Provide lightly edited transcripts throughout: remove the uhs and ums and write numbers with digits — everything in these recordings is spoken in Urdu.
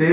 6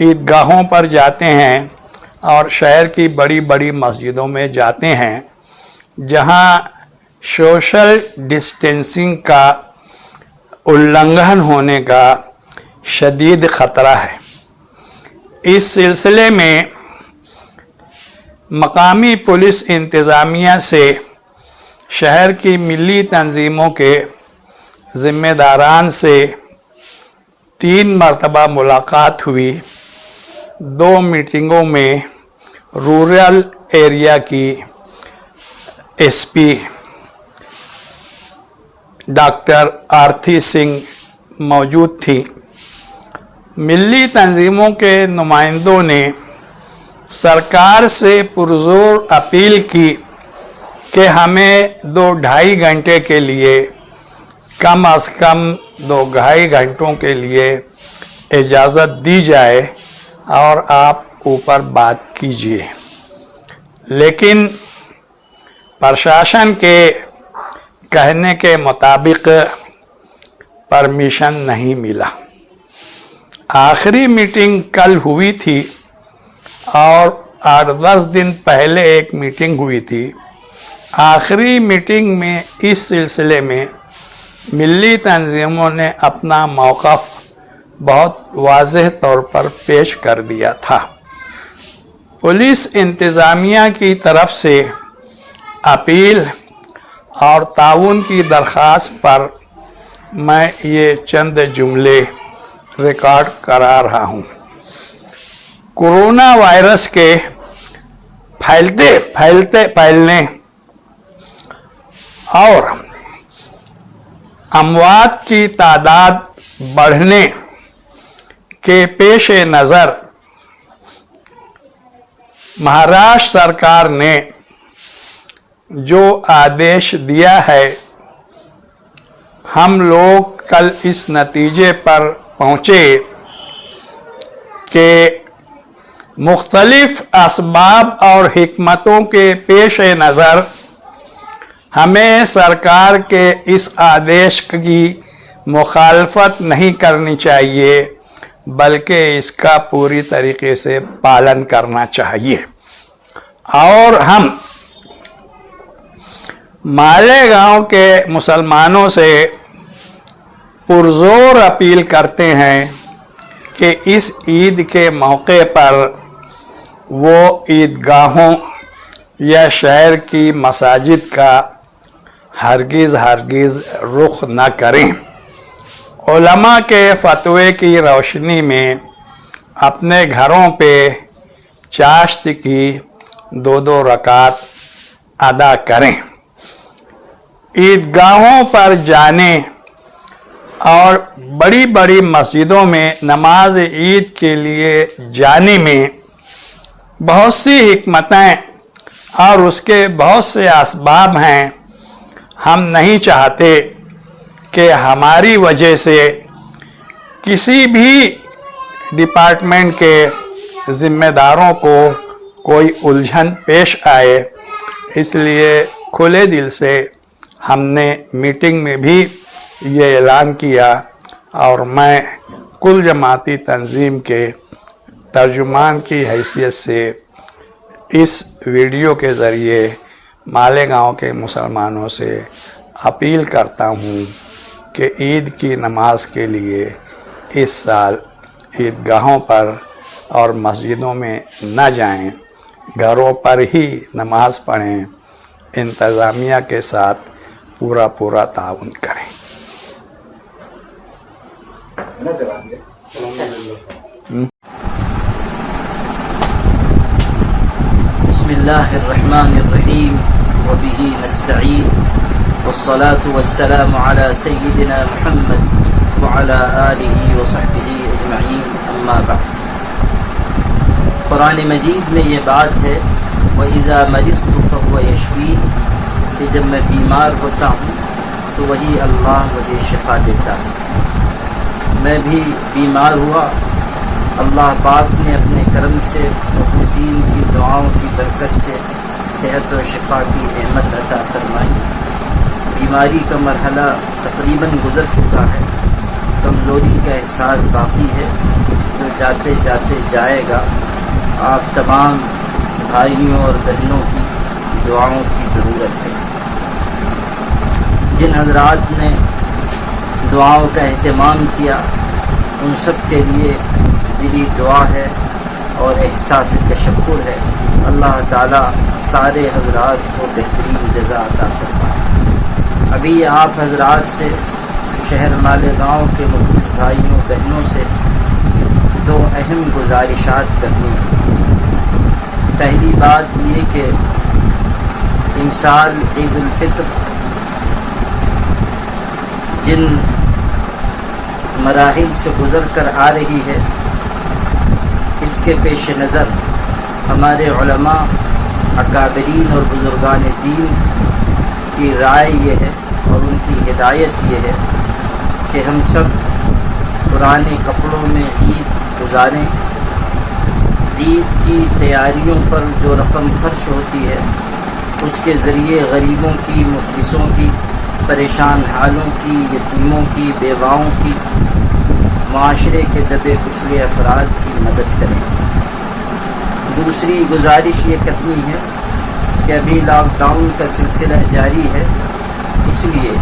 عیدگاہوں پر جاتے ہیں اور شہر کی بڑی بڑی مسجدوں میں جاتے ہیں جہاں سوشل ڈسٹینسنگ کا النگھن ہونے کا شدید خطرہ ہے۔ اس سلسلے میں مقامی پولیس انتظامیہ سے شہر کی ملی تنظیموں کے ذمہ داران سے 3 مرتبہ ملاقات ہوئی۔ 2 میٹنگوں میں رورل ایریا کی ایس پی ڈاکٹر آرتی سنگھ موجود تھی۔ ملی تنظیموں کے نمائندوں نے سرکار سے پرزور اپیل کی کہ ہمیں 2-2.5 گھنٹے کے لیے کم از کم 2-2.5 گھنٹوں کے لیے اجازت دی جائے اور آپ اوپر بات کیجیے، لیکن پرشاسن کے کہنے کے مطابق پرمیشن نہیں ملا۔ آخری میٹنگ کل ہوئی تھی اور 8-10 دن پہلے ایک میٹنگ ہوئی تھی۔ آخری میٹنگ میں اس سلسلے میں ملی تنظیموں نے اپنا موقف بہت واضح طور پر پیش کر دیا تھا۔ پولیس انتظامیہ کی طرف سے اپیل اور تعاون کی درخواست پر میں یہ چند جملے ریکارڈ کرا رہا ہوں۔ کورونا وائرس کے پھیلنے اور اموات کی تعداد بڑھنے کے پیش نظر مہاراشٹر سرکار نے جو آدیش دیا ہے، ہم لوگ کل اس نتیجے پر پہنچے کہ مختلف اسباب اور حکمتوں کے پیش نظر ہمیں سرکار کے اس آدیش کی مخالفت نہیں کرنی چاہیے، بلکہ اس کا پوری طریقے سے پالن کرنا چاہیے۔ اور ہم مالیگاؤں کے مسلمانوں سے پرزور اپیل کرتے ہیں کہ اس عید کے موقع پر وہ عیدگاہوں یا شہر کی مساجد کا ہرگز رخ نہ کریں۔ علماء کے فتوے کی روشنی میں اپنے گھروں پہ چاشت کی 2 رکعت ادا کریں۔ عیدگاہوں پر جانے اور بڑی بڑی مسجدوں میں نماز عید کے لیے جانے میں بہت سی حکمتیں اور اس کے بہت سے اسباب ہیں۔ ہم نہیں چاہتے کہ ہماری وجہ سے کسی بھی ڈپارٹمنٹ کے ذمہ داروں کو کوئی الجھن پیش آئے، اس لیے کھلے دل سے ہم نے میٹنگ میں بھی یہ اعلان کیا، اور میں کل جماعتی تنظیم کے ترجمان کی حیثیت سے اس ویڈیو کے ذریعے مالیگاؤں کے مسلمانوں سے اپیل کرتا ہوں کہ عید کی نماز کے لیے اس سال عیدگاہوں پر اور مسجدوں میں نہ جائیں، گھروں پر ہی نماز پڑھیں، انتظامیہ کے ساتھ پورا تعاون کریں۔ بسم اللہ الرحمن الرحیم وبہ نستعین والصلاة والسلام علی سیدنا محمد وعلی آلہ وصحبہ اجمعین، اما بعد۔ قرآن مجید میں یہ بات ہے وَإِذَا مَرِضْتُ فَهُوَ يَشْفِينِ، کہ جب میں بیمار ہوتا ہوں تو وہی اللہ مجھے شفا دیتا ہے۔ میں بھی بیمار ہوا، اللہ پاک نے اپنے کرم سے مخلصین کی دعاؤں کی برکت سے صحت و شفا کی نعمت عطا فرمائی۔ بیماری کا مرحلہ تقریباً گزر چکا ہے، کمزوری کا احساس باقی ہے، جو جاتے جاتے جائے گا، آپ تمام بھائیوں اور بہنوں کی دعاؤں کی ضرورت ہے۔ جن حضرات نے دعاؤں کا اہتمام کیا ان سب کے لیے دلی دعا ہے اور احساس تشکر ہے۔ اللہ تعالیٰ سارے حضرات کو بہترین جزا عطا فرمائے۔ ابھی آپ حضرات سے شہر مالیگاؤں کے مخلص بھائیوں بہنوں سے دو اہم گزارشات کرنی ہیں۔ پہلی بات یہ کہ امسال عید الفطر جن مراحل سے گزر کر آ رہی ہے، اس کے پیش نظر ہمارے علماء، اکابرین اور بزرگان دین کی رائے یہ ہے اور ان کی ہدایت یہ ہے کہ ہم سب پرانے کپڑوں میں عید گزاریں۔ عید کی تیاریوں پر جو رقم خرچ ہوتی ہے اس کے ذریعے غریبوں کی، مفلسوں کی، پریشان حالوں کی، یتیموں کی، بیواؤں کی، معاشرے کے دبے کچلے افراد کی مدد کریں۔ دوسری گزارش یہ کرنی ہے کہ ابھی لاک ڈاؤن کا سلسلہ جاری ہے، اس لیے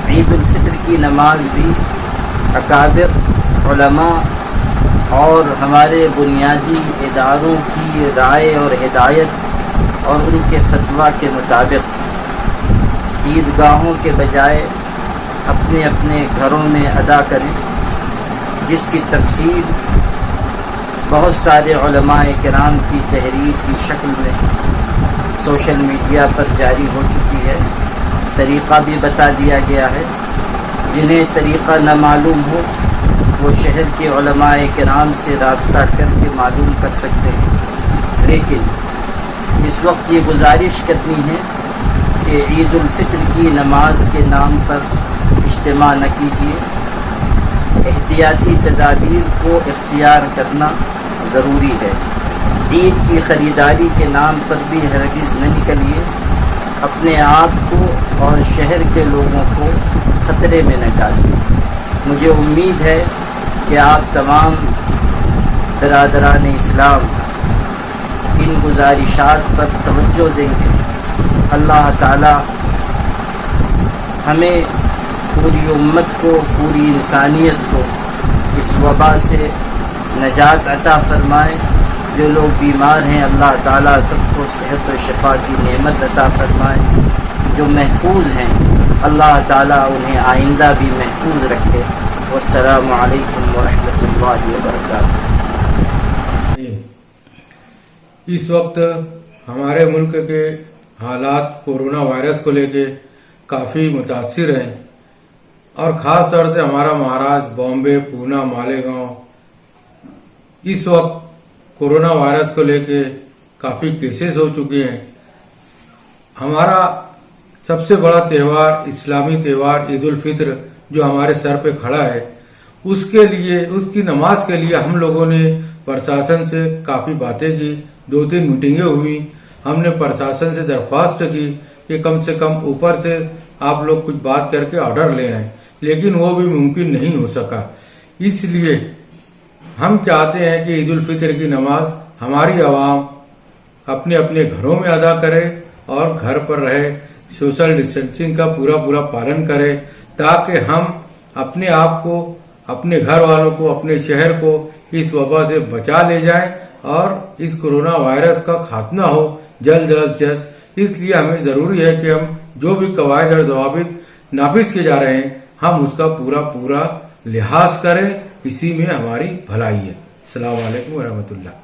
عید الفطر کی نماز بھی اکابر، علماء اور ہمارے بنیادی اداروں کی رائے اور ہدایت اور ان کے فتویٰ کے مطابق عیدگاہوں کے بجائے اپنے اپنے گھروں میں ادا کریں، جس کی تفصیل بہت سارے علماء کرام کی تحریر کی شکل میں سوشل میڈیا پر جاری ہو چکی ہے۔ طریقہ بھی بتا دیا گیا ہے۔ جنہیں طریقہ نہ معلوم ہو وہ شہر کے علماء کرام سے رابطہ کر کے معلوم کر سکتے ہیں، لیکن اس وقت یہ گزارش کرنی ہے کہ عید الفطر کی نماز کے نام پر اجتماع نہ کیجیے۔ احتیاطی تدابیر کو اختیار کرنا ضروری ہے۔ عید کی خریداری کے نام پر بھی ہرگز نہ نکلیے، اپنے آپ کو اور شہر کے لوگوں کو خطرے میں نہ ڈالیے۔ مجھے امید ہے کہ آپ تمام برادران اسلام ان گزارشات پر توجہ دیں گے۔ اللہ تعالی ہمیں، پوری امت کو، پوری انسانیت کو اس وبا سے نجات عطا فرمائے۔ جو لوگ بیمار ہیں اللہ تعالیٰ سب کو صحت و شفا کی نعمت عطا فرمائے۔ جو محفوظ ہیں اللہ تعالیٰ انہیں آئندہ بھی محفوظ رکھے۔ والسلام علیکم ورحمۃ اللہ وبرکاتہ۔ اس وقت ہمارے ملک کے حالات کورونا وائرس کو لے کے کافی متاثر ہیں، اور خاص طور سے ہمارا مہاراشٹر، بامبے، پونا، مالیگاؤں اس وقت کورونا وائرس کو لے کے کافی کیسز ہو چکے ہیں۔ ہمارا سب سے بڑا تہوار، اسلامی تہوار عید الفطر جو ہمارے سر پہ کھڑا ہے، اس کے لیے، اس کی نماز کے لیے ہم لوگوں نے پرشاسن سے کافی باتیں کی، 2-3 میٹنگیں ہوئی۔ ہم نے پرشاسن سے درخواست کی کہ کم سے کم اوپر سے آپ لوگ کچھ بات کر کے آرڈر لے آئیں، لیکن وہ بھی ممکن نہیں ہو سکا۔ اس لیے ہم چاہتے ہیں کہ عید الفطر کی نماز ہماری عوام اپنے اپنے گھروں میں ادا کرے اور گھر پر رہے، سوشل ڈسٹینسنگ کا پورا پالن کرے، تاکہ ہم اپنے آپ کو، اپنے گھر والوں کو، اپنے شہر کو اس وبا سے بچا لے جائیں اور اس کورونا وائرس کا خاتمہ ہو جلد از جلد۔ اس لیے ہمیں ضروری ہے کہ ہم جو بھی قواعد اور ضوابط نافذ کیے جا رہے ہیں ہم اس کا پورا لحاظ کریں، اسی میں ہماری بھلائی ہے۔ السلام علیکم ورحمۃ اللہ۔